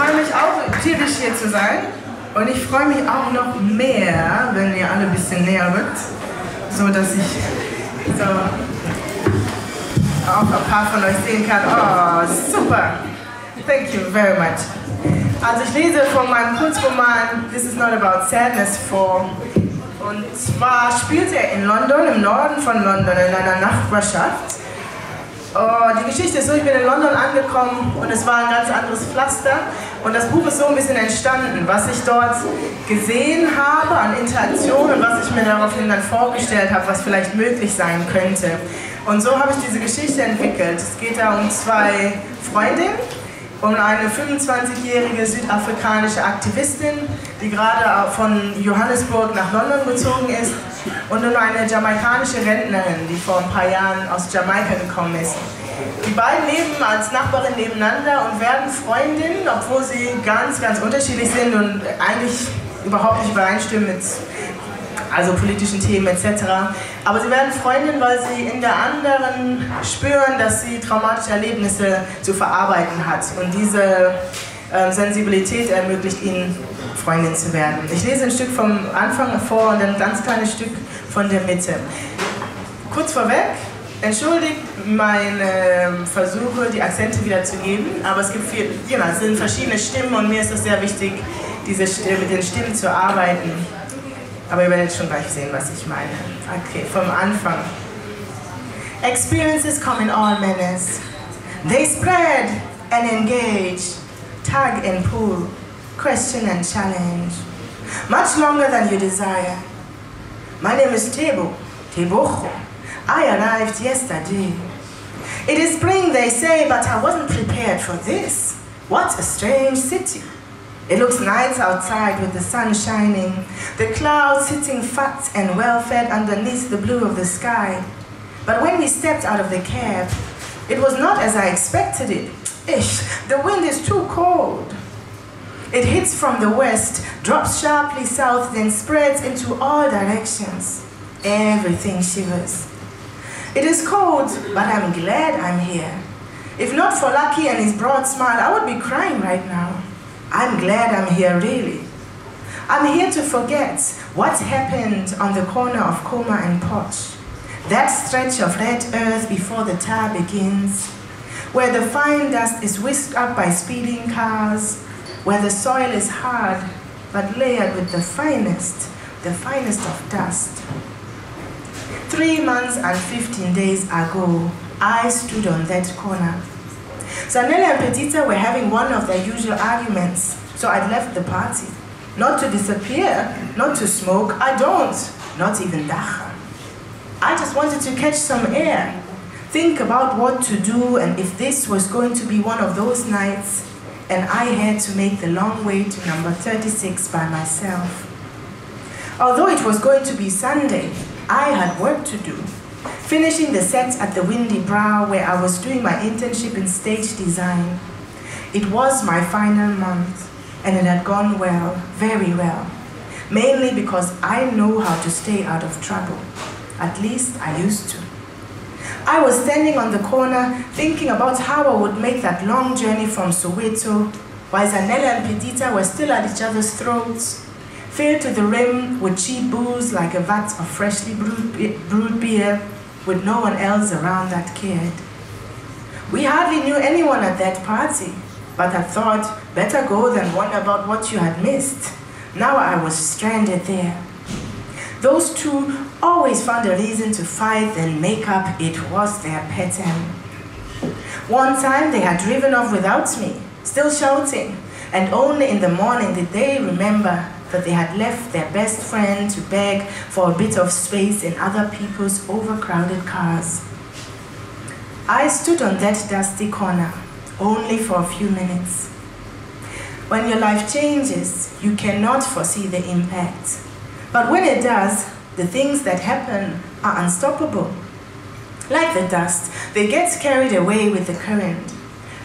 freue mich auch, tierisch hier zu sein. Und ich freue mich auch noch mehr, wenn ihr alle ein bisschen näher rückt, so dass ich so auch ein paar von euch sehen kann. Oh, super! Thank you very much. Also ich lese von meinem Kurzroman This is not about sadness vor. Und zwar spielt er in London, im Norden von London, in einer Nachbarschaft. Die Geschichte ist so, ich bin in London angekommen und es war ein ganz anderes Pflaster. Und das Buch ist so ein bisschen entstanden, was ich dort gesehen habe an Interaktion und was ich mir daraufhin dann vorgestellt habe, was vielleicht möglich sein könnte. Und so habe ich diese Geschichte entwickelt. Es geht da um zwei Freundinnen, um eine 25-jährige südafrikanische Aktivistin, die gerade von Johannesburg nach London gezogen ist, und um eine jamaikanische Rentnerin, die vor ein paar Jahren aus Jamaika gekommen ist. Die beiden leben als Nachbarin nebeneinander und werden Freundinnen, obwohl sie ganz, ganz unterschiedlich sind und eigentlich überhaupt nicht übereinstimmen mit politischen Themen etc. Aber sie werden Freundinnen, weil sie in der anderen spüren, dass sie traumatische Erlebnisse zu verarbeiten hat. Und diese Sensibilität ermöglicht ihnen, Freundin zu werden. Ich lese ein Stück vom Anfang vor und ein ganz kleines Stück von der Mitte. Kurz vorweg, entschuldigt meine Versuche, die Akzente wiederzugeben, aber es gibt es sind verschiedene Stimmen und mir ist es sehr wichtig, mit den Stimmen zu arbeiten. Aber ihr werdet schon gleich sehen, was ich meine. Okay, vom Anfang. Experiences come in all manners. They spread and engage, tug and pull, question and challenge, much longer than you desire. My name is Teboho. I arrived yesterday. It is spring, they say, but I wasn't prepared for this. What a strange city. It looks nice outside with the sun shining, the clouds sitting fat and well-fed underneath the blue of the sky. But when we stepped out of the cab, it was not as I expected it. Ish, the wind is too cold. It hits from the west, drops sharply south, then spreads into all directions. Everything shivers. It is cold, but I'm glad I'm here. If not for Lucky and his broad smile, I would be crying right now. I'm glad I'm here, really. I'm here to forget what happened on the corner of Coma and Potch. That stretch of red earth before the tar begins, where the fine dust is whisked up by speeding cars, where the soil is hard, but layered with the finest of dust. 3 months and 15 days ago, I stood on that corner. Zanele and Petita were having one of their usual arguments, so I'd left the party. Not to disappear, not to smoke, I don't, not even dacha. I just wanted to catch some air, think about what to do, and if this was going to be one of those nights, and I had to make the long way to number 36 by myself. Although it was going to be Sunday, I had work to do. Finishing the set at the Windy Brow where I was doing my internship in stage design. It was my final month and it had gone well, very well. Mainly because I know how to stay out of trouble. At least I used to. I was standing on the corner thinking about how I would make that long journey from Soweto while Zanella and Pedita were still at each other's throats, filled to the rim with cheap booze like a vat of freshly brewed beer, with no one else around that cared. We hardly knew anyone at that party, but I thought, better go than wonder about what you had missed. Now I was stranded there. Those two always found a reason to fight, then make up. It was their pattern. One time they had driven off without me, still shouting, and only in the morning did they remember that they had left their best friend to beg for a bit of space in other people's overcrowded cars. I stood on that dusty corner, only for a few minutes. When your life changes, you cannot foresee the impact. But when it does, the things that happen are unstoppable. Like the dust, they get carried away with the current.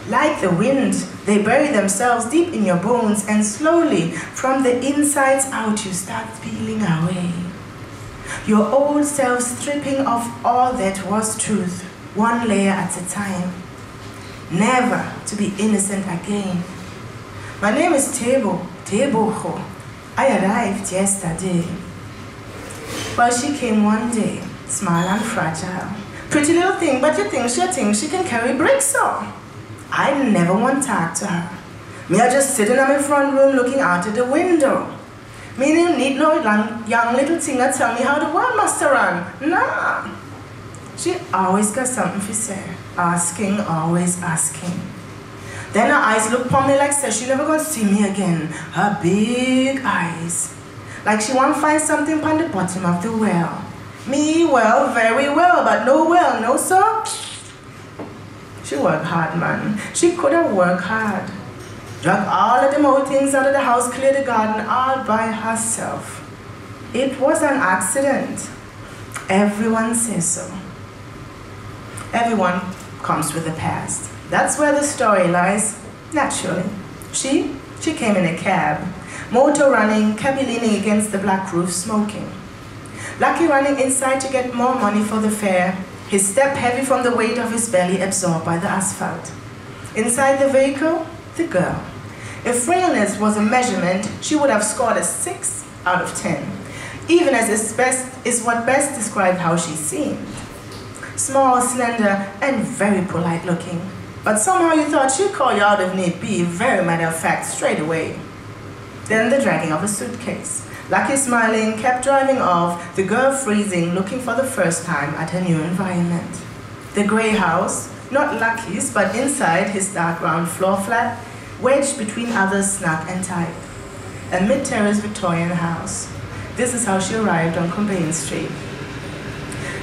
Like the wind, they bury themselves deep in your bones, and slowly, from the insides out, you start peeling away. Your old self stripping off all that was truth, one layer at a time. Never to be innocent again. My name is Teboho. I arrived yesterday. Well, she came one day, small and fragile. Pretty little thing, but you think she can carry bricks, so I never want to talk to her. Me I just sitting in my front room looking out of the window. Meaning need no young little thing to tell me how the world must run. Nah. She always got something to say. Asking, always asking. Then her eyes look upon me like she never gonna see me again. Her big eyes. Like she want to find something on the bottom of the well. Me, well, very well, but no well, no sir. She worked hard, man. She could have worked hard. Drug all of the old things out of the house, clear the garden all by herself. It was an accident. Everyone says so. Everyone comes with a past. That's where the story lies, naturally. She came in a cab, motor running, cabby leaning against the black roof, smoking. Lucky running inside to get more money for the fare, his step heavy from the weight of his belly absorbed by the asphalt. Inside the vehicle, the girl. If frailness was a measurement, she would have scored a 6 out of 10, even as is what best described how she seemed. Small, slender, and very polite looking. But somehow you thought she'd call you out if need be, very matter of fact, straight away. Then the dragging of a suitcase. Lucky smiling, kept driving off, the girl freezing, looking for the first time at her new environment. The grey house, not Lucky's, but inside his dark round floor flat, wedged between others snug and tight. A mid-terrace Victorian house. This is how she arrived on Cobain Street.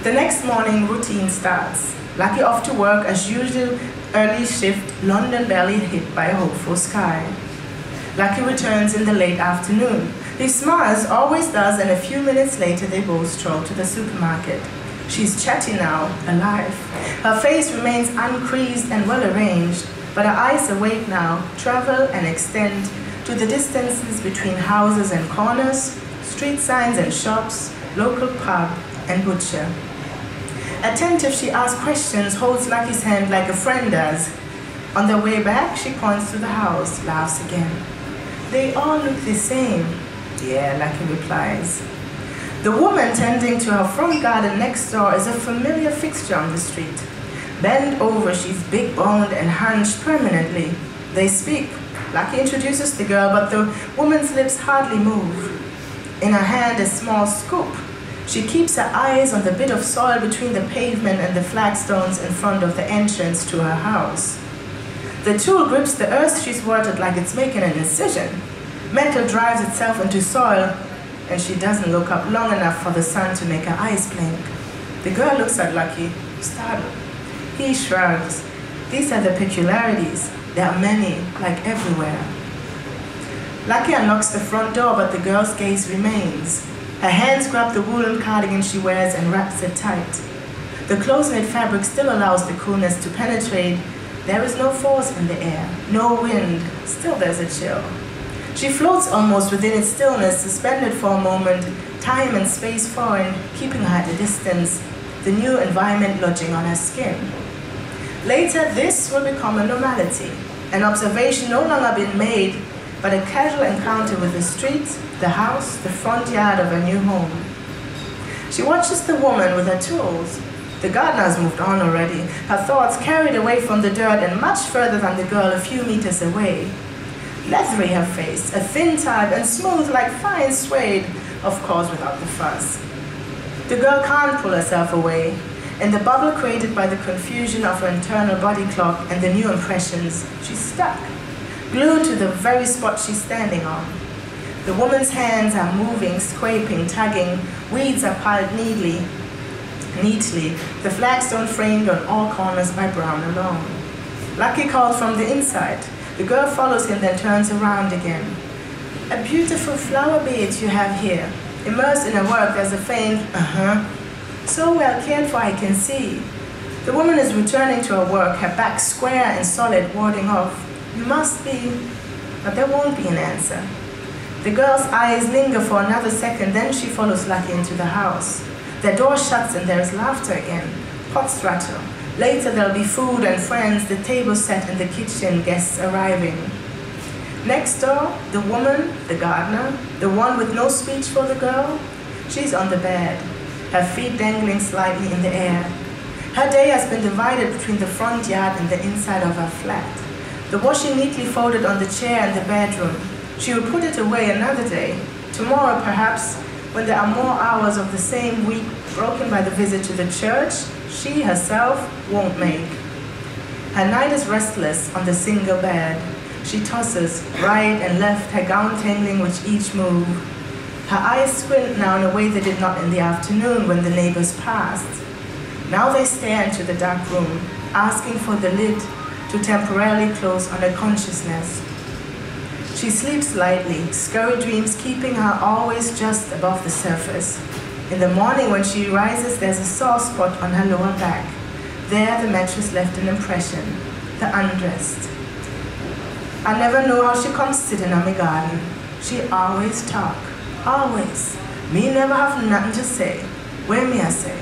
The next morning, routine starts. Lucky off to work as usual, early shift, London barely hit by a hopeful sky. Lucky returns in the late afternoon. He smiles, always does, and a few minutes later they both stroll to the supermarket. She's chatty now, alive. Her face remains uncreased and well-arranged, but her eyes awake now, travel and extend to the distances between houses and corners, street signs and shops, local pub and butcher. Attentive, she asks questions, holds Lucky's hand like a friend does. On their way back, she points to the house, laughs again. They all look the same. Yeah, Lucky replies. The woman tending to her front garden next door is a familiar fixture on the street. Bent over, she's big-boned and hunched permanently. They speak. Lucky introduces the girl, but the woman's lips hardly move. In her hand, a small scoop. She keeps her eyes on the bit of soil between the pavement and the flagstones in front of the entrance to her house. The tool grips the earth she's watered like it's making an incision. Metal drives itself into soil, and she doesn't look up long enough for the sun to make her eyes blink. The girl looks at Lucky, startled. He shrugs. These are the peculiarities. There are many, like everywhere. Lucky unlocks the front door, but the girl's gaze remains. Her hands grab the woolen cardigan she wears and wraps it tight. The close-knit fabric still allows the coolness to penetrate. There is no force in the air, no wind, still there's a chill. She floats almost within its stillness, suspended for a moment, time and space foreign, keeping her at a distance, the new environment lodging on her skin. Later, this will become a normality, an observation no longer being made, but a casual encounter with the street, the house, the front yard of her new home. She watches the woman with her tools. The gardener has moved on already, her thoughts carried away from the dirt and much further than the girl a few meters away. Leathery her face, a thin type and smooth like fine suede, of course without the fuzz. The girl can't pull herself away. In the bubble created by the confusion of her internal body clock and the new impressions, she's stuck, glued to the very spot she's standing on. The woman's hands are moving, scraping, tugging, weeds are piled neatly, the flagstone framed on all corners by brown alone. Lucky calls from the inside. The girl follows him, then turns around again. A beautiful flower bed you have here. Immersed in her work, there's a faint, so well cared for I can see. The woman is returning to her work, her back square and solid, warding off. You must be, but there won't be an answer. The girl's eyes linger for another second, then she follows Lucky into the house. The door shuts and there is laughter again. Pots rattle. Later there'll be food and friends, the table set in the kitchen, guests arriving. Next door, the woman, the gardener, the one with no speech for the girl, she's on the bed, her feet dangling slightly in the air. Her day has been divided between the front yard and the inside of her flat. The washing neatly folded on the chair in the bedroom. She will put it away another day. Tomorrow, perhaps, when there are more hours of the same week broken by the visit to the church, she herself won't make. Her night is restless on the single bed. She tosses right and left, her gown tangling with each move. Her eyes squint now in a way they did not in the afternoon when the neighbors passed. Now they stare into the dark room, asking for the lid to temporarily close on her consciousness. She sleeps lightly, scurry dreams keeping her always just above the surface. In the morning when she rises, there's a sore spot on her lower back. There the mattress left an impression, the undressed. I never know how she comes sitting on my garden. She always talk, always. Me never have nothing to say. Where me I say?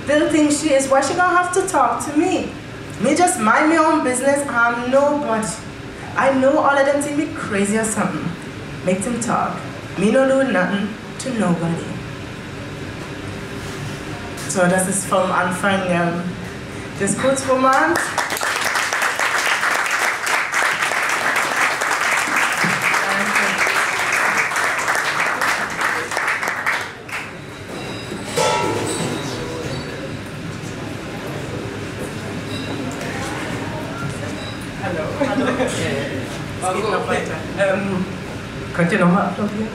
Little thing she is, why she gonna have to talk to me? Me just mind my own business, I'm nobody. I know all of them think me crazy or something. Make them talk. Me no do nothing to nobody. So das ist vom Anfang des Kurzromans. Hallo. Es geht noch weiter. Könnt ihr nochmal applaudieren?